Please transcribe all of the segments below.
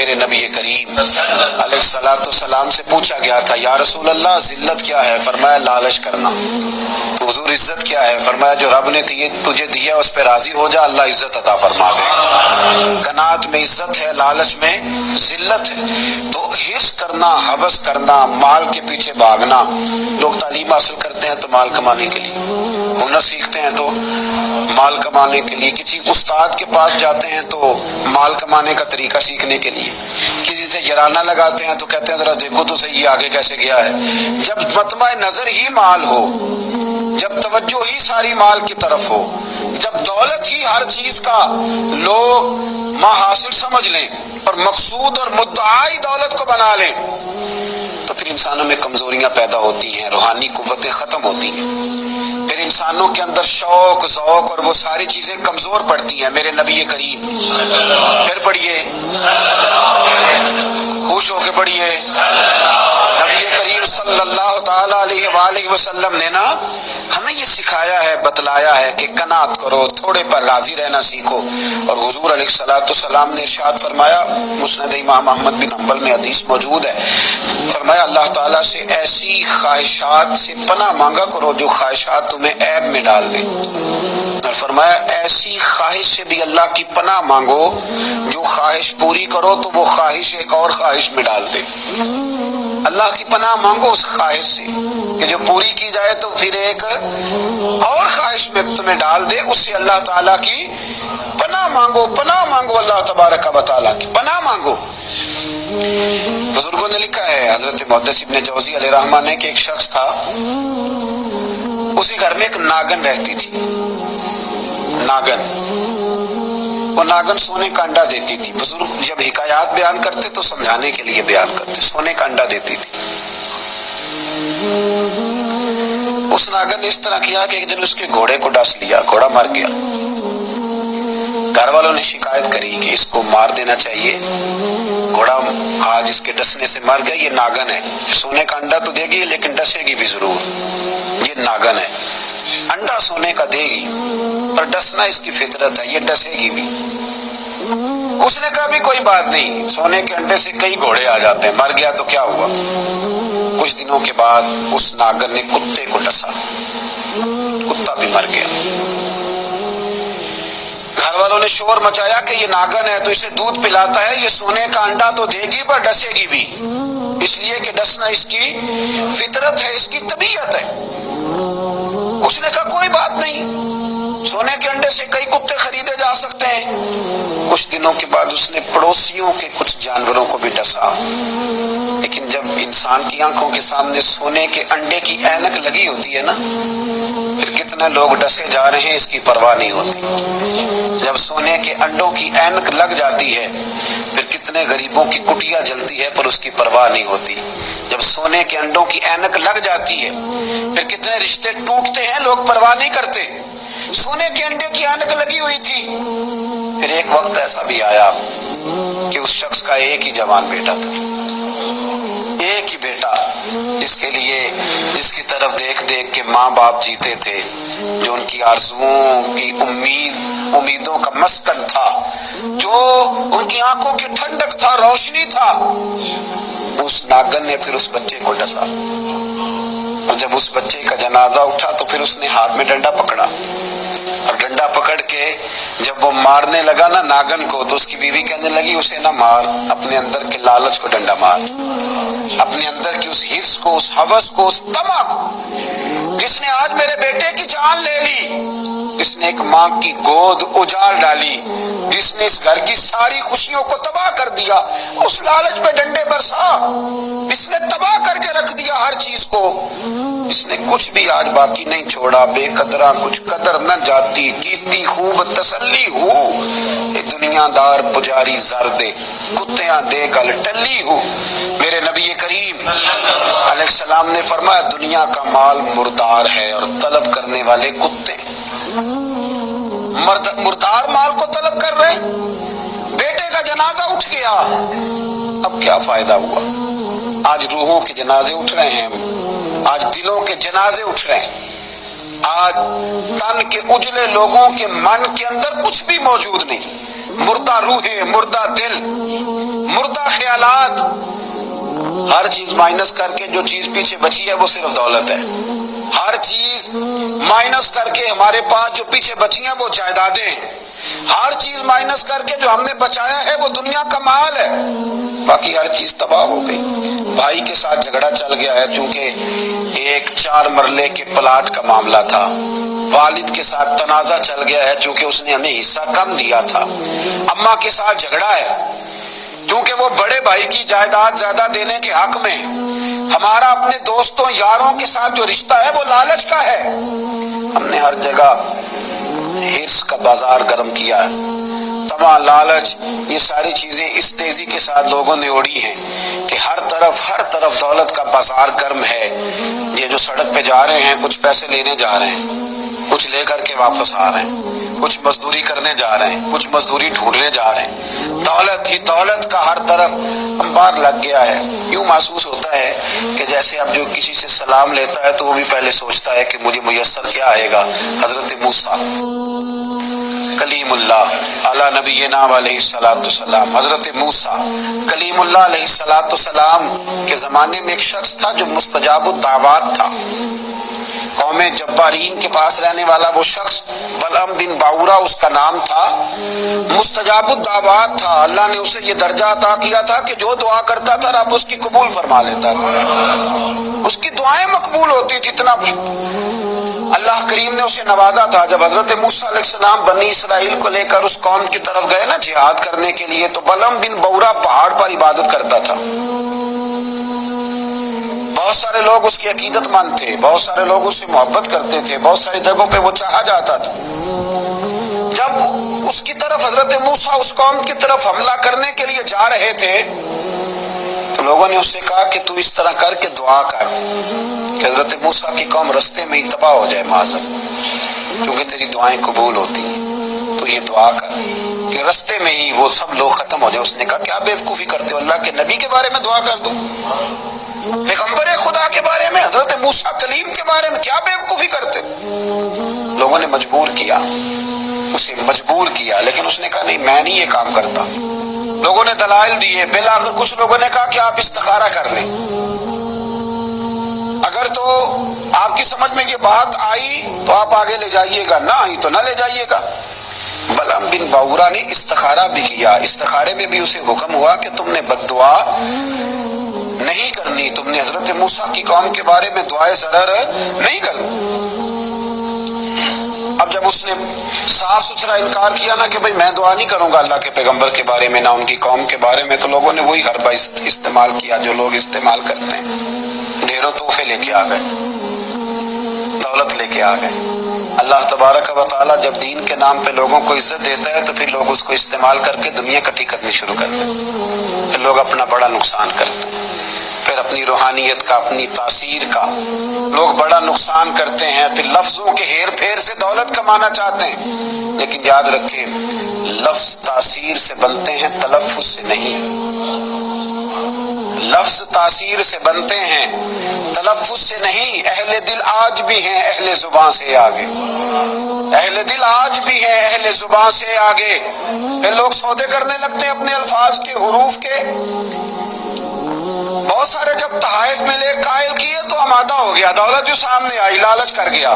میرے نبی کریم علیہ الصلوۃ والسلام سے پوچھا گیا تھا یا رسول اللہ ذلت کیا ہے؟ فرمایا لالچ کرنا۔ تو حضور عزت کیا ہے؟ فرمایا جو رب نے تجھے دیا اس پہ راضی ہو جا، اللہ عزت عطا فرما دے۔ قناعت میں عزت ہے، لالچ میں ذلت ہے۔ تو حرص کرنا، ہوس کرنا، مال کے پیچھے بھاگنا، لوگ تعلیم حاصل کرتے ہیں تو مال کمانے کے لیے، ہنر سیکھتے ہیں تو مال کمانے کے لیے، کسی استاد کے پاس جاتے ہیں تو مال کمانے کا طریقہ سیکھنے کے لیے، کسی سے جرانہ لگاتے ہیں تو کہتے ہیں ذرا دیکھو تو صحیح آگے کیسے گیا ہے۔ جب مطمع نظر ہی مال ہو، جب توجہ ہی ساری مال کی طرف ہو، جب دولت ہی ہر چیز کا لوگ حاصل سمجھ لیں اور مقصود اور مدعائی دولت کو بنا لیں، تو پھر انسانوں میں کمزوریاں پیدا ہوتی ہیں، روحانی قوتیں ختم ہوتی ہیں، پھر انسانوں کے اندر شوق، ذوق اور وہ ساری چیزیں کمزور پڑتی ہیں۔ میرے نبی کریم، پھر پڑھیے، خوش ہو کے پڑھیے، نبی کریم صلی اللہ تعالی علیہ وآلہ وسلم نے نا ہمیں یہ سکھایا ہے، بتلایا ہے کہ قناعت کرو، تھوڑے پر راضی رہنا سیکھو۔ اور حضور علیہ الصلوۃ والسلام نے ارشاد فرمایا، مسند امام احمد بن حنبل میں حدیث موجود ہے، فرمایا اللہ تعالیٰ سے ایسی خواہشات سے پناہ مانگا کرو جو خواہشات تمہیں عیب میں ڈال دیں، اور فرمایا ایسی خواہش سے بھی اللہ کی پناہ مانگو جو خواہش پوری کرو تو وہ خواہش ایک اور خواہش میں ڈال دے۔ اللہ کی پناہ مانگو اس خواہش سے کہ جو پوری کی جائے تو پھر ایک اور خواہش میں تمہیں ڈال دے، اس سے اللہ تعالیٰ کی پناہ مانگو، پناہ مانگو، اللہ تبارک و تعالیٰ کی پناہ مانگو۔ بزرگوں نے لکھا ہے، حضرت محدث ابن جوزی علیہ رحمہ نے، کہ ایک شخص تھا، اسی گھر میں ایک ناگن رہتی تھی، ناگن، وہ ناگن سونے کا انڈا دیتی تھی۔ بزرگ جب حکایات بیان کرتے تو سمجھانے کے لیے بیان کرتے، سونے کا انڈا دیتی تھی۔ اس ناگن نے اس طرح کیا کہ ایک دن اس کے گھوڑے کو ڈس لیا، گھوڑا مر گیا۔ گھر والوں نے شکایت کری کہ اس کو مار دینا چاہیے، گھوڑا آج اس کے ڈسنے سے مر گیا، یہ ناگن ہے، سونے کا انڈا تو دے گی لیکن ڈسے گی بھی ضرور، یہ ناگن ہے، انڈا سونے کا دے گی پر ڈسنا اس کی فطرت ہے، یہ ڈسے گی بھی۔ اس نے کہا بھی کوئی بات نہیں، سونے کے انڈے سے کئی گھوڑے آ جاتے ہیں، مر گیا تو کیا ہوا۔ کچھ دنوں کے بعد اس ناگن نے کتے کو ڈسا، کتا بھی مر گیا۔ گھر والوں نے شور مچایا کہ یہ ناگن ہے تو اسے دودھ پلاتا ہے، یہ سونے کا انڈا تو دے گی پر ڈسے گی بھی، اس لیے کہ ڈسنا اس کی فطرت ہے، اس کی طبیعت ہے۔ اس نے کہا کوئی بات نہیں، سونے کے انڈے سے کئی کتے خریدے جا سکتے ہیں۔ کچھ دنوں کے بعد اس نے پڑوسیوں کے کچھ جانوروں کو بھی ڈسا، لیکن جب انسان کی آنکھوں کے سامنے سونے کے انڈے کی اینک لگی ہوتی ہے نا، پھر کتنے لوگ ڈسے جا رہے ہیں اس کی پرواہ نہیں ہوتی۔ جب سونے کے انڈوں کی اینک لگ جاتی ہے پھر کتنے غریبوں کی کٹیا جلتی ہے پر اس کی پرواہ نہیں ہوتی۔ جب سونے کے انڈوں کی اینک لگ جاتی ہے پھر کتنے رشتے ٹوٹتے ہیں، لوگ پرواہ نہیں کرتے۔ سونے کے انڈے کی اینک لگی ہوئی تھی۔ پھر ایک وقت ایسا بھی آیا کہ اس شخص کا ایک ہی جوان بیٹا تھا، ایک ہی بیٹا، جس کے لیے، جس کی طرف دیکھ دیکھ کے ماں باپ جیتے تھے، جو ان کی آرزوؤں کی امیدوں کا مسکن تھا، جو ان کی آنکھوں کی ٹھنڈک تھا، روشنی تھا۔ اس ناگن نے پھر اس بچے کو ڈسا، اور جب اس بچے کا جنازہ اٹھا تو پھر اس نے ہاتھ میں ڈنڈا پکڑا، اور ڈنڈا پکڑ کے جب وہ مارنے لگا نا ناگن کو، تو اس کی بیوی کہنے لگی اسے نہ مار، اپنے اندر کے لالچ کو ڈنڈا مار، اپنے اندر کی اس حرص کو، اس ہوس کو، اس طمع کو، جس نے آج میرے بیٹے کی جان لے لی، جس نے ایک ماں کی گود اجاڑ ڈالی، جس نے اس گھر کی ساری خوشیوں کو تباہ کر دیا، اس لالچ پہ ڈنڈے برسا، جس نے تباہ کر کے رکھ دیا ہر چیز کو، جس نے کچھ بھی آج باقی نہیں چھوڑا، بے قدرہ کچھ قدر نہ جاتی، کیتی خوب تسلی ہو، اے دنیا دار پجاری زر دے، کتیاں دے گل ٹلی ہو۔ میرے نبی کریم علیہ السلام نے فرمایا دنیا کا مال مردار ہے اور طلب کرنے والے کتے، مردار مال کو طلب کر رہے۔ بیٹے کا جنازہ اٹھ گیا، اب کیا فائدہ ہوا؟ آج روحوں کے جنازے اٹھ رہے ہیں، آج دلوں کے جنازے اٹھ رہے ہیں، آج تن کے اجلے لوگوں کے من کے اندر کچھ بھی موجود نہیں، مردہ روحیں، مردہ دل، مردہ ہر چیز مائنس کر کے جو چیز پیچھے بچی ہے وہ صرف دولت ہے. ہر چیز مائنس کر کے ہمارے پاس جو پیچھے بچی ہیں وہ جائیدادیں ہیں. ہر چیز مائنس کر کے جو ہم نے بچایا ہے وہ دنیا کا مال ہے. باقی ہر چیز تباہ ہو گئی. بھائی کے ساتھ جھگڑا چل گیا ہے چونکہ ایک 4 مرلے کے پلاٹ کا معاملہ تھا. والد کے ساتھ تنازع چل گیا ہے چونکہ اس نے ہمیں حصہ کم دیا تھا. اماں کے ساتھ جھگڑا ہے کیونکہ وہ بڑے بھائی کی جائیداد زیادہ دینے کے حق میں. ہمارا اپنے دوستوں یاروں کے ساتھ جو رشتہ ہے وہ لالچ کا ہے. ہم نے ہر جگہ حرص کا بازار گرم کیا ہے. طمع، لالچ، یہ ساری چیزیں اس تیزی کے ساتھ لوگوں نے اوڑھی ہیں کہ ہر طرف دولت کا بازار گرم ہے. یہ جو سڑک پہ جا رہے ہیں کچھ پیسے لینے جا رہے ہیں، کچھ لے کر کے واپس آ رہے ہیں، کچھ مزدوری کرنے جا رہے ہیں، کچھ مزدوری ڈھونڈنے جا رہے ہیں. دولت ہی دولت کا ہر طرف انبار لگ گیا ہے. یوں محسوس ہوتا ہے کہ جیسے اب جو کسی سے سلام لیتا ہے تو وہ بھی پہلے سوچتا ہے کہ مجھے میسر کیا آئے گا. حضرت موسیٰ کلیم اللہ علی نبینا علیہ السلام، حضرت موسیٰ کلیم اللہ علیہ السلام کے زمانے میں ایک شخص تھا جو مستجاب الدعوات تھا. قوم جبارین کے پاس رہنے والا وہ شخص بلعم بن باورا اس کا نام تھا. مستجاب الدعوات تھا. اللہ نے اسے یہ درجہ عطا کیا تھا کہ جو دعا کرتا تھا رب اس کی قبول فرما لیتا تھا. اس کی دعائیں مقبول ہوتی تھی. اتنا اللہ کریم نے اسے نوازا تھا. جب حضرت موسیٰ علیہ السلام بنی اسرائیل کو لے کر اس قوم کی طرف گئے نا جہاد کرنے کے لیے، تو بلعم بن باورا پہاڑ پر عبادت کرتا تھا. بہت سارے لوگ اس کی عقیدت مند تھے، بہت سارے لوگ اس سے محبت کرتے تھے، بہت ساری جگہوں پہ وہ چاہا جاتا تھا. جب اس کی طرف حضرت موسیٰ اس قوم کی طرف حملہ کرنے کے لیے جا رہے تھے تو لوگوں نے اس سے کہا کہ تو اس طرح کر کے دعا کر کہ حضرت موسیٰ کی قوم رستے میں ہی تباہ ہو جائے معاذ، کیونکہ تیری دعائیں قبول ہوتی ہیں. تو یہ دعا کر کہ رستے میں ہی وہ سب لوگ ختم ہو جائے. اس نے کہا کیا بیوقوفی کرتے ہو، اللہ کے نبی کے بارے میں دعا کر دو، پیغمبر خدا کے بارے میں، حضرت موسیٰ کلیم کے بارے میں کیا بیوقوفی کرتے. لوگوں نے مجبور کیا، اسے مجبور کیا، لیکن اس نے کہا نہیں میں نہیں یہ کام کرتا. لوگوں نے دلائل دیے. بالآخر کچھ لوگوں نے کہا کہ آپ استخارہ کر لیں، اگر تو آپ کی سمجھ میں یہ بات آئی تو آپ آگے لے جائیے گا، نہ آئی تو نہ لے جائیے گا. بلعم بن باورا نے استخارہ بھی کیا. استخارے میں بھی اسے حکم ہوا کہ تم نے بد دعا نہیں کرنی، تم نے حضرت موسیٰ کی قوم کے بارے میں دعائے ضرر نہیں کرنی. اب جب اس نے صاف ستھرا انکار کیا نا کہ بھئی میں دعا نہیں کروں گا اللہ کے پیغمبر کے بارے میں، نہ ان کی قوم کے بارے میں، تو لوگوں نے وہی حربہ استعمال کیا جو لوگ استعمال کرتے ہیں. ڈھیروں تحفے لے کے آ گئے، دولت لے کے آ گئے. اللہ تبارک و تعالیٰ جب دین کے نام پہ لوگوں کو عزت دیتا ہے تو پھر لوگ اس کو استعمال کر کے دنیا اکٹھی کرنی شروع کرتے ہیں. پھر لوگ اپنا بڑا نقصان کرتے ہیں، پھر اپنی روحانیت کا، اپنی تاثیر کا لوگ بڑا نقصان کرتے ہیں. پھر لفظوں کے ہیر پھیر سے دولت کمانا چاہتے ہیں. لیکن یاد رکھیں لفظ تاثیر سے بنتے ہیں، تلفظ سے نہیں. لفظ تاثیر سے بنتے ہیں، تلفظ سے نہیں. اہل دل آج بھی ہیں اہل زبان سے آگے، اہل دل آج بھی ہیں اہل زبان سے آگے. پھر لوگ سودے کرنے لگتے ہیں اپنے الفاظ کے، حروف کے. بہت سارے جب تحائف میں لے قائل کیے تو آمادہ ہو گیا، دولت جو سامنے آئی لالچ کر گیا.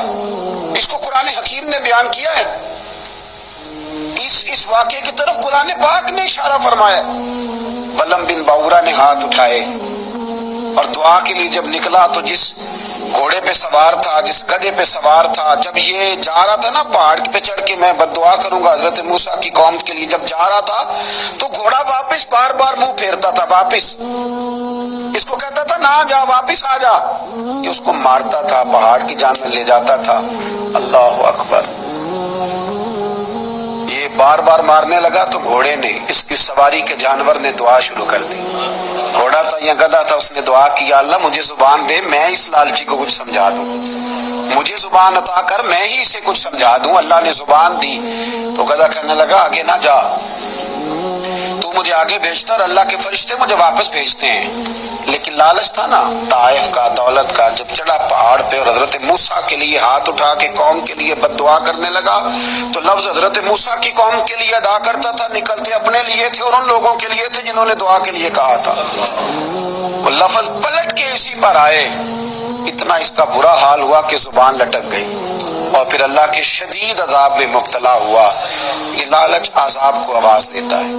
اس کو قرآن حکیم نے بیان کیا ہے. اس واقعے کی طرف قرآن پاک نے اشارہ فرمایا. بلعم بن باورا نے ہاتھ اٹھائے اور دعا کے لیے جب نکلا تو جس گھوڑے پہ سوار تھا، جس گدھے پہ سوار تھا، جب یہ جا رہا تھا نا پہاڑ پہ چڑھ کے میں بد دعا کروں گا حضرت موسیٰ کی قوم کے لیے، جب جا رہا تھا تو گھوڑا واپس بار بار منہ پھیرتا تھا، واپس اس کو کہتا تھا نہ جا، واپس آ جا. یہ اس کو مارتا تھا، پہاڑ کی جان میں لے جاتا تھا. اللہ اکبر. یہ بار بار مارنے لگا تو گھوڑے نے، اس کی سواری کے جانور نے دعا شروع کر دی. گھوڑا تھا یا گدھا تھا، اس نے دعا کی اللہ مجھے زبان دے، میں اس لالچی کو کچھ سمجھا دوں، مجھے زبان عطا کر، میں ہی اسے کچھ سمجھا دوں. اللہ نے زبان دی تو گدھا کہنے لگا آگے نہ جا، تو تو مجھے آگے بھیجتا اور اللہ کے فرشتے مجھے واپس بھیجتے ہیں. لیکن لالچ تھا نا طائف کا، دولت کا. جب چڑھا پہاڑ پہ اور حضرت موسیٰ کے لیے ہاتھ اٹھا کے قوم کے لیے بد دعا کرنے لگا تو لفظ حضرت موسیٰ کی قوم کے لیے ادا کرتا تھا، نکلتے اپنے لیے تھے اور ان لوگوں کے لیے تھے جنہوں نے دعا کے لیے کہا تھا. وہ لفظ پلٹ کے اسی پر آئے. اتنا اس کا برا حال ہوا کہ زبان لٹک گئی اور پھر اللہ کے شدید عذاب میں مبتلا ہوا. یہ لالچ عذاب کو آواز دیتا ہے،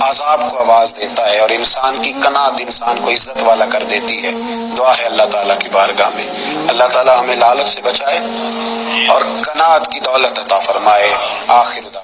عذاب کو آواز دیتا ہے، اور انسان کی قناعت انسان کو عزت والا کر دیتی ہے. دعا ہے اللہ تعالیٰ کی بارگاہ میں اللہ تعالیٰ ہمیں لالچ سے بچائے اور قناعت کی دولت عطا فرمائے. آخر